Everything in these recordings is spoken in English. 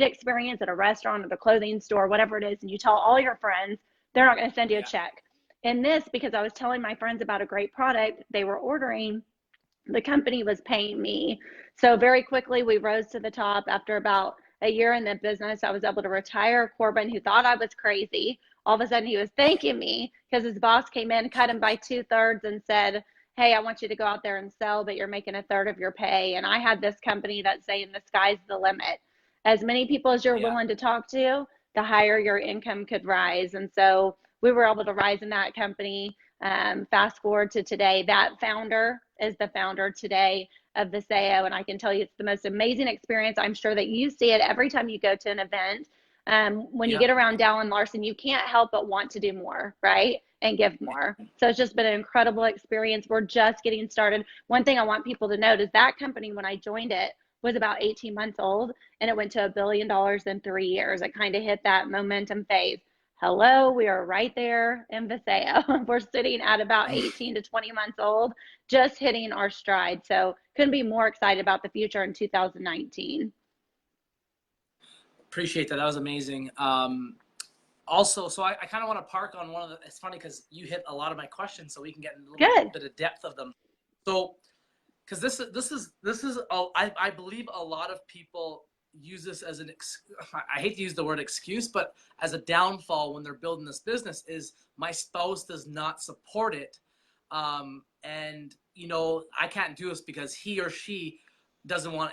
experience at a restaurant or the clothing store, whatever it is, and you tell all your friends, they're not going to send you a Yeah. check. And this, because I was telling my friends about a great product they were ordering, the company was paying me. So very quickly we rose to the top. After about a year in the business, I was able to retire Corbin, who thought I was crazy. All of a sudden he was thanking me because his boss came in, cut him by 2/3 and said, hey, I want you to go out there and sell, but you're making 1/3 of your pay. And I had this company that's saying the sky's the limit. As many people as you're Yeah. willing to talk to, the higher your income could rise. And so we were able to rise in that company. Fast forward to today, that founder is the founder today of Viseo, and I can tell you it's the most amazing experience. I'm sure that you see it every time you go to an event. When you Yeah. get around Dallin Larson, you can't help but want to do more, right? And give more. So it's just been an incredible experience. We're just getting started. One thing I want people to note is that company, when I joined it, was about 18 months old, and it went to $1 billion in 3 years. It kind of hit that momentum phase. Hello, we are right there in Viseo. We're sitting at about 18 to 20 months old, just hitting our stride. So couldn't be more excited about the future in 2019. Appreciate that. That was amazing. Also, so I kind of want to park on one of the, it's funny because you hit a lot of my questions, so we can get in a little Good. bit of depth of them. So, because I believe a lot of people use this as I hate to use the word excuse, but as a downfall when they're building this business is my spouse does not support it. And I can't do this because he or she doesn't want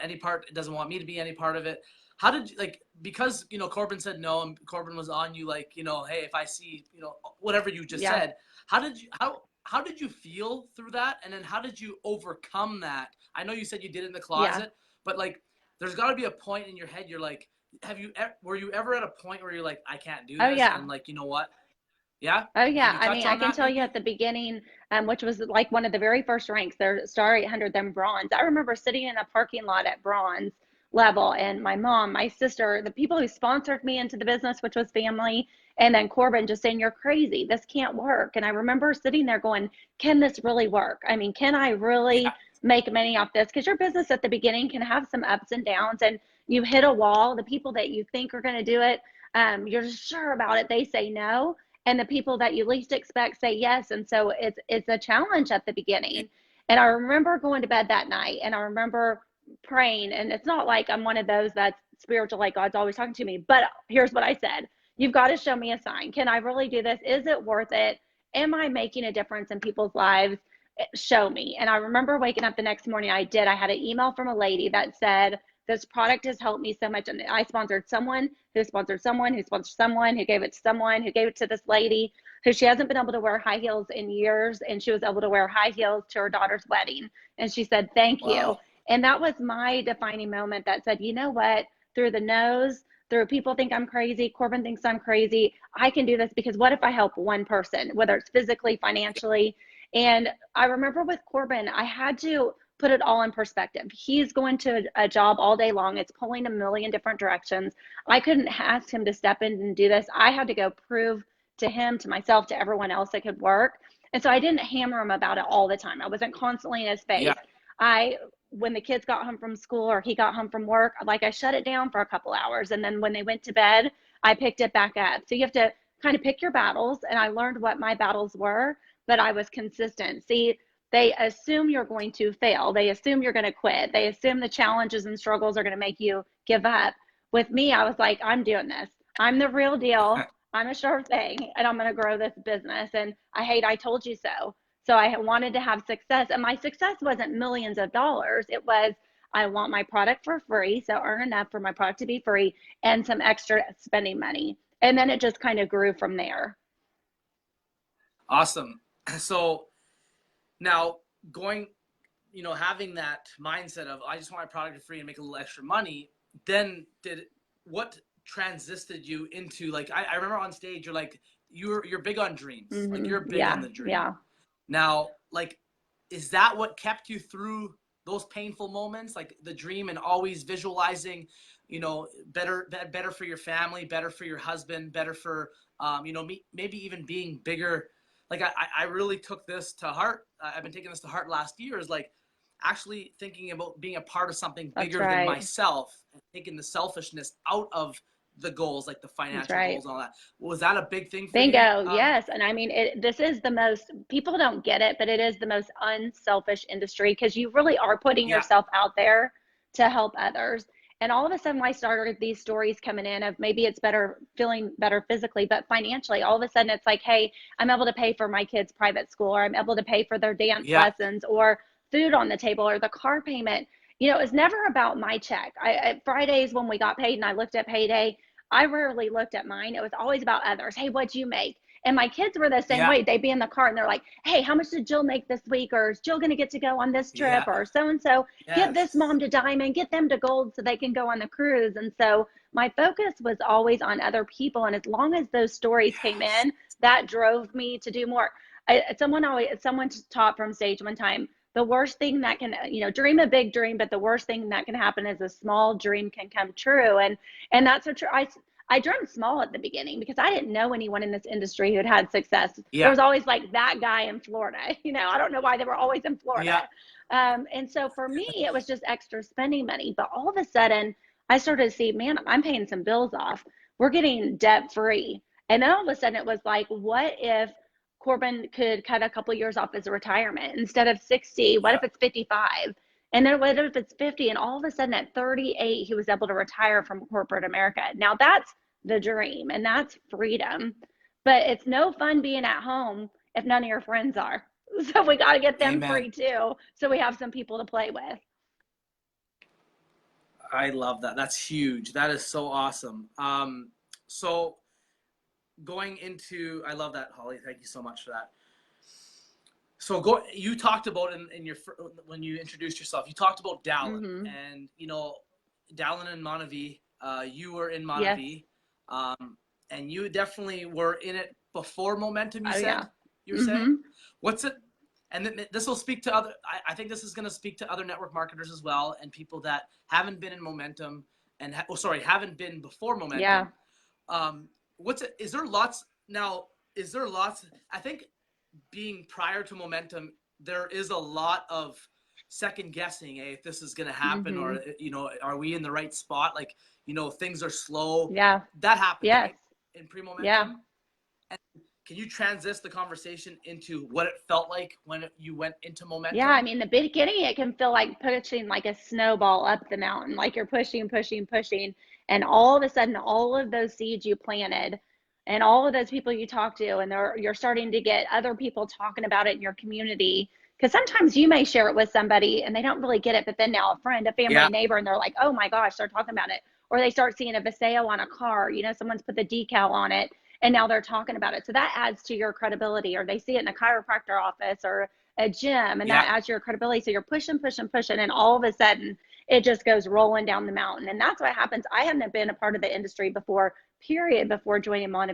doesn't want me to be any part of it. How did you, because Corbin said no, and Corbin was on you, hey, if I see, whatever you just Yeah. said, how did you feel through that? And then how did you overcome that? I know you said you did it in the Yeah. closet, but there's got to be a point in your head. You're like, were you ever at a point where you're like, I can't do Oh, this? yeah. And you know what? Yeah. Oh Can yeah, you I touch mean, I on can that tell you maybe? at the beginning, which was like one of the very first ranks, their Star 800, then Bronze. I remember sitting in a parking lot at Bronze level, and my mom, my sister, the people who sponsored me into the business, which was family, and then Corbin just saying, "You're crazy. This can't work." And I remember sitting there going, "Can this really work? I mean, can I Yeah. really make money off this?" Because your business at the beginning can have some ups and downs, and you hit a wall. The people that you think are going to do it, you're sure about it, they say no, and the people that you least expect say yes. And so it's a challenge at the beginning. And I remember going to bed that night, and I remember praying. And it's not like I'm one of those that's spiritual, like God's always talking to me, but here's what I said: you've got to show me a sign. Can I really do this? Is it worth it? Am I making a difference in people's lives? Show me. And I remember waking up the next morning. I had an email from a lady that said, this product has helped me so much. And I sponsored someone who sponsored someone who sponsored someone who gave it to someone who gave it to this lady who she hasn't been able to wear high heels in years. And she was able to wear high heels to her daughter's wedding. And she said, thank you. Wow. And that was my defining moment that said, you know what, through the nose, through people think I'm crazy, Corbin thinks I'm crazy, I can do this, because what if I help one person, whether it's physically, financially? And I remember with Corbin, I had to put it all in perspective. He's going to a job all day long. It's pulling a million different directions. I couldn't ask him to step in and do this. I had to go prove to him, to myself, to everyone else it could work. And so I didn't hammer him about it all the time. I wasn't constantly in his Yeah. face. When the kids got home from school or he got home from work, I shut it down for a couple hours. And then when they went to bed, I picked it back up. So you have to kind of pick your battles. And I learned what my battles were, but I was consistent. See, they assume you're going to fail. They assume you're going to quit. They assume the challenges and struggles are going to make you give up. With me, I was like, I'm doing this. I'm the real deal. I'm a sure thing, and I'm going to grow this business. And I told you so. So I wanted to have success. And my success wasn't millions of dollars. It was, I want my product for free. So earn enough for my product to be free and some extra spending money. And then it just kind of grew from there. Awesome. So now going, having that mindset of I just want my product for free and make a little extra money, then what transisted you into I remember on stage you're like you're big on dreams. You're big on Yeah. the dream. Yeah. Now, is that what kept you through those painful moments, like the dream and always visualizing, better for your family, better for your husband, better for, maybe even being bigger. I really took this to heart. I've been taking this to heart last year, is actually thinking about being a part of something That's bigger than right. myself, and taking the selfishness out of the goals, like the That's financial right. goals and all that. Was that a big thing for you? Bingo. Yes. And I mean, this is the most, people don't get it, but it is the most unselfish industry because you really are putting Yeah, yourself out there to help others. And all of a sudden, I started these stories coming in of maybe it's better, feeling better physically, but financially, all of a sudden it's like, hey, I'm able to pay for my kids' private school, or I'm able to pay for their dance yeah, lessons, or food on the table, or the car payment. It's never about my check. Fridays when we got paid and I looked at payday, I rarely looked at mine. It was always about others. Hey, what'd you make? And my kids were the same yeah, way. They'd be in the car and they're like, hey, how much did Jill make this week? Or is Jill going to get to go on this trip? yeah, Or so and so, get this yes, mom to diamond, get them to gold so they can go on the cruise. And so my focus was always on other people. And as long as those stories came yes. in, that drove me to do more. Someone taught from stage one time, the worst thing that can, dream a big dream, but the worst thing that can happen is a small dream can come true. And that's what I dreamt small at the beginning because I didn't know anyone in this industry who had success. There Yeah, was always like that guy in Florida. I don't know why they were always in Florida. yeah, And so for me, it was just extra spending money. But all of a sudden, I started to see, man, I'm paying some bills off. We're getting debt free. And then all of a sudden, it was like, what if Corbin could cut a couple years off his retirement instead of 60? What yeah. if it's 55? And then what if it's 50? And all of a sudden at 38, he was able to retire from corporate America. Now that's the dream and that's freedom. But it's no fun being at home if none of your friends are. So we got to get them Amen. free too. So we have some people to play with. I love that. That's huge. That is so awesome. So going into, I love that, Holly. Thank you so much for that. So you talked about in your when you introduced yourself, you talked about Dallin, Mm-hmm. and Dallin and Monavie. You were in Yes. Monavie, and you definitely were in it before Momentum. You Oh, yeah. said you were saying, Mm-hmm. what's it? And this will speak to other. I think this is going to speak to other network marketers as well, and people that haven't been in Momentum and haven't been before Yeah. Momentum. What's it? Is there lots now? Is there lots? I think being prior to Momentum, there is a lot of second guessing, if this is going to happen, Mm-hmm. or are we in the right spot? Like, things are slow. Yeah. That happens, Yes. right? In Yeah. pre-Momentum. And can you transit the conversation into what it felt like when you went into Yeah, I Momentum? mean, the beginning, it can feel like pushing like a snowball up the mountain, like you're pushing, pushing, pushing. And all of a sudden, all of those seeds you planted and all of those people you talk to, and you're starting to get other people talking about it in your community. Because sometimes you may share it with somebody and they don't really get it, but then now a friend, a family, Yeah, a neighbor, and they're like, oh my gosh, they're talking about it. Or they start seeing a Viseo on a car, someone's put the decal on it and now they're talking about it. So that adds to your credibility. Or they see it in a chiropractor office or a gym, and yeah, that adds your credibility. So you're pushing, pushing, pushing, and all of a sudden it just goes rolling down the mountain. And that's what happens. I hadn't been a part of the industry before, period, before joining Mono